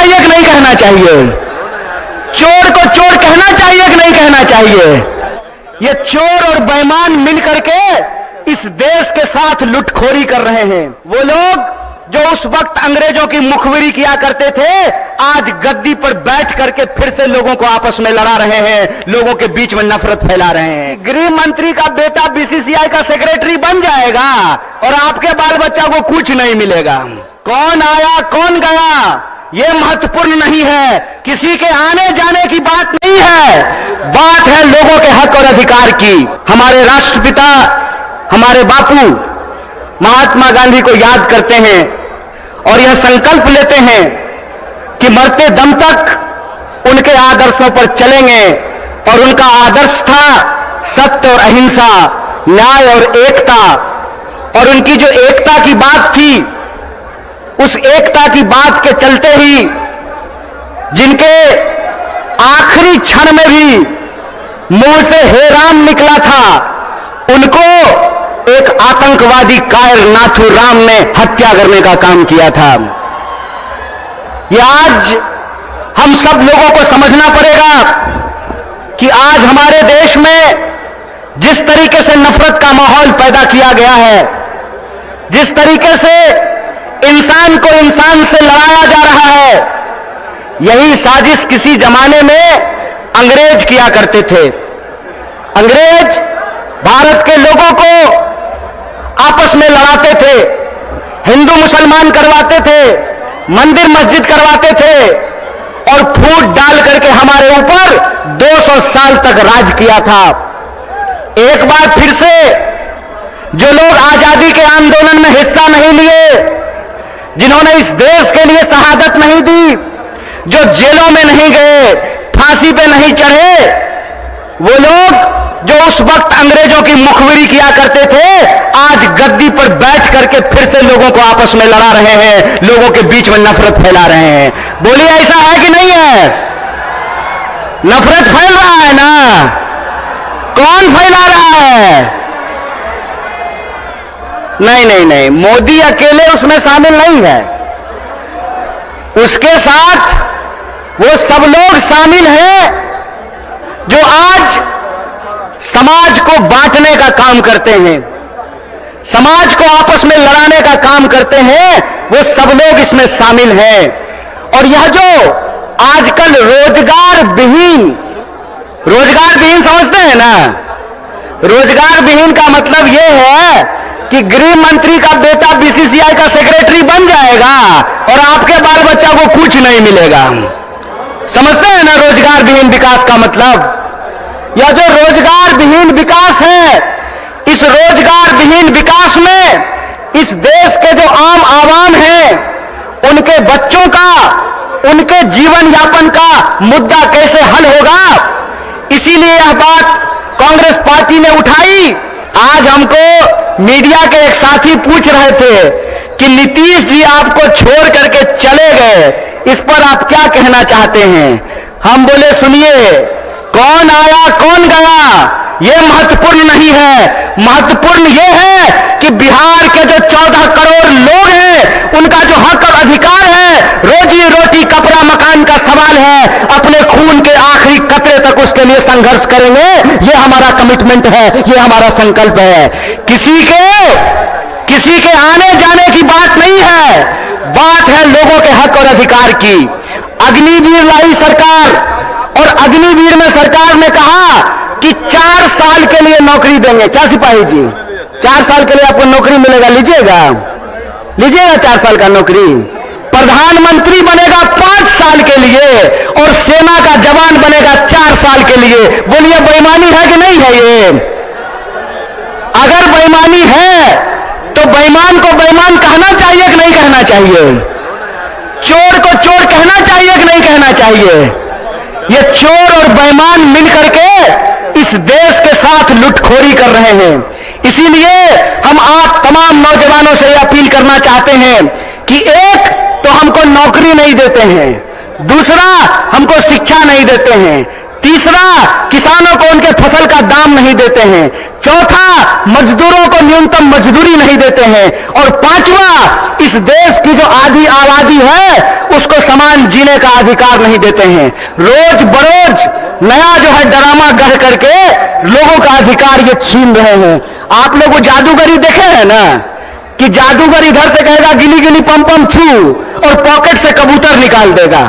चाहिए कि नहीं कहना चाहिए? चोर को चोर कहना चाहिए कि नहीं कहना चाहिए? ये चोर और बेईमान मिलकर के इस देश के साथ लुटखोरी कर रहे हैं। वो लोग जो उस वक्त अंग्रेजों की मुखबिरी किया करते थे, आज गद्दी पर बैठ करके फिर से लोगों को आपस में लड़ा रहे हैं, लोगों के बीच में नफरत फैला रहे हैं। गृह मंत्री का बेटा बीसीसीआई का सेक्रेटरी बन जाएगा और आपके बाल बच्चा को कुछ नहीं मिलेगा। कौन आया कौन गया ये महत्वपूर्ण नहीं है, किसी के आने जाने की बात नहीं है, बात है लोगों के हक और अधिकार की। हमारे राष्ट्रपिता, हमारे बापू महात्मा गांधी को याद करते हैं और यह संकल्प लेते हैं कि मरते दम तक उनके आदर्शों पर चलेंगे। और उनका आदर्श था सत्य और अहिंसा, न्याय और एकता। और उनकी जो एकता की बात थी, उस एकता की बात के चलते ही जिनके आखिरी क्षण में भी मुंह से हे राम निकला था, उनको एक आतंकवादी कायर नाथूराम ने हत्या करने का काम किया था। यह आज हम सब लोगों को समझना पड़ेगा कि आज हमारे देश में जिस तरीके से नफरत का माहौल पैदा किया गया है, जिस तरीके से इंसान को इंसान से लड़ाया जा रहा है, यही साजिश किसी जमाने में अंग्रेज किया करते थे। अंग्रेज भारत के लोगों को आपस में लड़ाते थे, हिंदू मुसलमान करवाते थे, मंदिर मस्जिद करवाते थे और फूट डाल करके हमारे ऊपर 200 साल तक राज किया था। एक बार फिर से जो लोग आजादी के आंदोलन में हिस्सा नहीं लिए, जिन्होंने इस देश के लिए शहादत नहीं दी, जो जेलों में नहीं गए, फांसी पे नहीं चढ़े, वो लोग जो उस वक्त अंग्रेजों की मुखबिरी किया करते थे, आज गद्दी पर बैठ करके फिर से लोगों को आपस में लड़ा रहे हैं, लोगों के बीच में नफरत फैला रहे हैं। बोलिए ऐसा है कि नहीं है? नफरत फैल रहा है ना? कौन फैला रहा है? नहीं नहीं नहीं, मोदी अकेले उसमें शामिल नहीं है, उसके साथ वो सब लोग शामिल हैं जो आज समाज को बांटने का काम करते हैं, समाज को आपस में लड़ाने का काम करते हैं, वो सब लोग इसमें शामिल हैं। और यह जो आजकल रोजगार विहीन समझते हैं ना, रोजगार विहीन का मतलब यह है कि गृह मंत्री का बेटा बीसीसीआई का सेक्रेटरी बन जाएगा और आपके बाल बच्चा को कुछ नहीं मिलेगा। समझते हैं ना रोजगार विहीन विकास का मतलब? यह जो रोजगार विहीन विकास है, इस रोजगार विहीन विकास में इस देश के जो आम आवाम हैं, उनके बच्चों का, उनके जीवन यापन का मुद्दा कैसे हल होगा, इसीलिए यह बात कांग्रेस पार्टी ने उठाई। आज हमको मीडिया के एक साथी पूछ रहे थे कि नीतीश जी आपको छोड़ करके चले गए, इस पर आप क्या कहना चाहते हैं? हम बोले सुनिए, कौन आया कौन गया ये महत्वपूर्ण नहीं है, महत्वपूर्ण ये है कि बिहार के जो 14 करोड़ लोग हैं, उनका जो हक और अधिकार है, रोजी रोटी कपड़ा मकान का सवाल है, अपने खून के आखिरी कतरे तक उसके लिए संघर्ष करेंगे। ये हमारा कमिटमेंट है, ये हमारा संकल्प है। किसी के आने जाने की बात नहीं है, बात है लोगों के हक और अधिकार की। अग्निवीर लाई सरकार और अग्निवीर में सरकार ने कहा कि 4 साल के लिए नौकरी देंगे। क्या सिपाही जी, 4 साल के लिए आपको नौकरी मिलेगा, लीजिएगा 4 साल का नौकरी। प्रधानमंत्री बनेगा 5 साल के लिए और सेना का जवान बनेगा 4 साल के लिए। बोलिए बेईमानी है कि नहीं है? ये अगर बेईमानी है तो बेईमान को बेईमान कहना चाहिए कि नहीं कहना चाहिए? चोर को चोर कहना चाहिए कि नहीं कहना चाहिए? ये चोर और बेईमान मिलकर के इस देश के साथ लुटखोरी कर रहे हैं। इसीलिए हम आप तमाम नौजवानों से अपील करना चाहते हैं कि एक तो हमको नौकरी नहीं देते हैं, दूसरा हमको शिक्षा नहीं देते हैं, तीसरा किसानों को उनके फसल का दाम नहीं देते हैं, चौथा मजदूरों को न्यूनतम मजदूरी नहीं देते हैं, और पांचवा इस देश की जो आधी आबादी है उसको समान जीने का अधिकार नहीं देते हैं। रोज बरोज नया जो है ड्रामा गढ़ करके लोगों का अधिकार ये छीन रहे हैं। आप लोग वो जादूगरी देखे हैं ना, कि जादूगर इधर से कहेगा गिली गिली पम पम छू और पॉकेट से कबूतर निकाल देगा।